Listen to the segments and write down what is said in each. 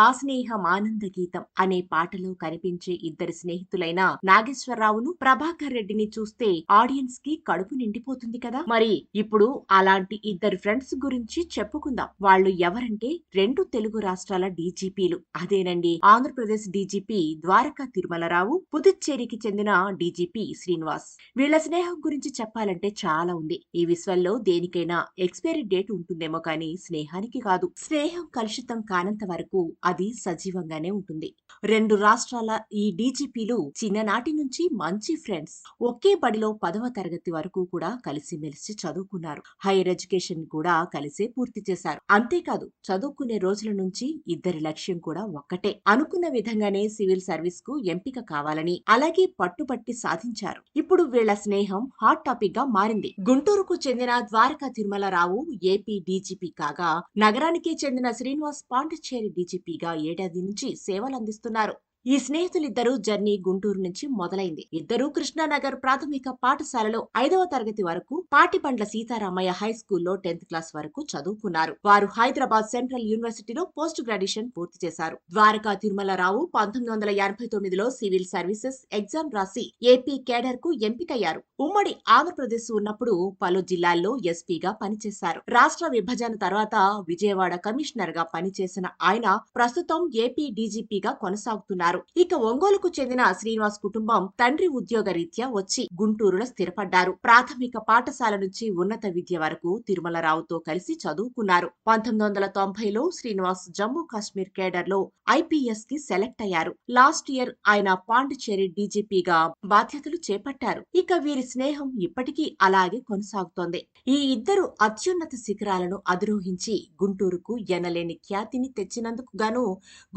ఆ స్నేహం ఆనంద గీతం అనే పాటలో కనిపించే ఇద్దరి స్నేహితులైన నాగేశ్వరరావును ప్రభాకర్ రెడ్డిని చూస్తే ఆడియన్స్ కి కడుపు నిండిపోతుంది కదా. మరి ఇప్పుడు అలాంటి ఇద్దరు ఫ్రెండ్స్ గురించి చెప్పుకుందాం. వాళ్ళు ఎవరంటే రెండు తెలుగు రాష్ట్రాల డీజీపీలు. అదేనండి, ఆంధ్రప్రదేశ్ డీజీపీ ద్వారకా తిరుమలరావు, పుదుచ్చేరికి చెందిన డీజీపీ శ్రీనివాస్. వీళ్ల స్నేహం గురించి చెప్పాలంటే చాలా ఉంది. ఈ విశ్వంలో దేనికైనా ఎక్స్పైరీ డేట్ ఉంటుందేమో కానీ స్నేహానికి కాదు. స్నేహం కలుషితం కానంత వరకు అది సజీవంగానే ఉంటుంది. రెండు రాష్ట్రాల ఈ డీజీపీలు చిన్ననాటి నుంచి మంచి ఫ్రెండ్స్. ఒకే బడిలో 10వ తరగతి వరకు కూడా కలిసిమెలిసి చదువుకున్నారు. హైయర్ ఎడ్యుకేషన్ కూడా కలిసే పూర్తి చేశారు. అంతేకాదు, చదువుకునే రోజుల నుంచి ఇద్దరి లక్ష్యం కూడా ఒక్కటే. అనుకున్న విధంగానే సివిల్ సర్వీస్ కు ఎంపిక కావాలని, అలాగే పట్టుబట్టి సాధించారు. ఇప్పుడు వీళ్ల స్నేహం హాట్ టాపిక్ గా మారింది. గుంటూరుకు చెందిన ద్వారకా తిరుమలరావు ఏపీ డీజీపీ కాగా, నగరానికి చెందిన శ్రీనివాస్ పాండిచ్చేరి డీజీపీగా ఏడాది నుంచి సేవలందిస్తున్నారు. ఈ స్నేహితులిద్దరూ జర్నీ గుంటూరు నుంచి మొదలైంది. ఇద్దరూ కృష్ణానగర్ ప్రాథమిక పాఠశాలలో 5వ తరగతి వరకు, పాటిబండ్ల సీతారామయ్య హై స్కూల్లో 10th క్లాస్ వరకు చదువుకున్నారు. వారు హైదరాబాద్ సెంట్రల్ యూనివర్సిటీలో పోస్ట్ గ్రాడ్యుయేషన్ పూర్తి చేశారు. ద్వారకా తిరుమలరావు 1989లో సివిల్ సర్వీసెస్ ఎగ్జామ్ రాసి ఏపీ కేడర్ కు ఎంపికయ్యారు. ఉమ్మడి ఆంధ్రప్రదేశ్ ఉన్నప్పుడు పలు జిల్లాల్లో ఎస్పీగా పనిచేశారు. రాష్ట్ర విభజన తర్వాత విజయవాడ కమిషనర్ గా పనిచేసిన ఆయన ప్రస్తుతం ఏపీ డీజీపీగా కొనసాగుతున్నారు. ఇక ఒంగోలుకు చెందిన శ్రీనివాస్ కుటుంబం తండ్రి ఉద్యోగ రీత్యా వచ్చి గుంటూరులో స్థిరపడ్డారు. ప్రాథమిక పాఠశాల నుంచి ఉన్నత విద్య వరకు తిరుమలరావుతో కలిసి చదువుకున్నారు. 1990లో శ్రీనివాస్ జమ్మూ కాశ్మీర్ కేడర్ లో ఐపీఎస్ కి సెలెక్ట్ అయ్యారు. లాస్ట్ ఇయర్ ఆయన పాండిచ్చేరి డీజీపీగా బాధ్యతలు చేపట్టారు. ఇక వీరి స్నేహం ఇప్పటికీ అలాగే కొనసాగుతోంది. ఈ ఇద్దరు అత్యున్నత శిఖరాలను అధిరోహించి గుంటూరుకు ఎనలేని ఖ్యాతిని తెచ్చినందుకు గాను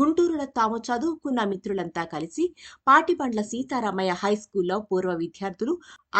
గుంటూరులో తాము చదువుకున్న మిత్రులంతా కలిసి పాటిబండ్ల సీతారామయ్య హై స్కూల్లో పూర్వ విద్యార్థులు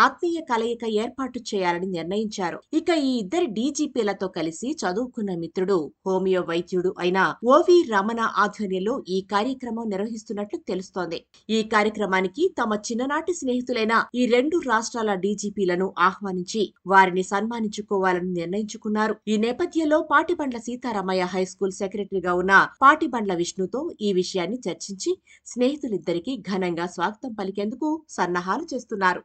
ఆత్మీయ కలయిక ఏర్పాటు చేయాలని నిర్ణయించారు. ఇక ఈ ఇద్దరి డీజీపీలతో కలిసి చదువుకున్న మిత్రుడు హోమియో వైద్యుడు అయిన ఓవి రమణ ఆధ్వర్యంలో ఈ కార్యక్రమం నిర్వహిస్తున్నట్లు తెలుస్తోంది. ఈ కార్యక్రమానికి తమ చిన్ననాటి స్నేహితులైన ఈ రెండు రాష్ట్రాల డీజీపీలను ఆహ్వానించి వారిని సన్మానించుకోవాలని నిర్ణయించుకున్నారు. ఈ నేపథ్యంలో పాటిబండ్ల సీతారామయ్య హై స్కూల్ సెక్రటరీగా ఉన్న పాటిబండ్ల విష్ణుతో ఈ విషయాన్ని చర్చించి స్నేహితులిద్దరికీ ఘనంగా స్వాగతం పలికేందుకు సన్నాహాలు చేస్తున్నారు.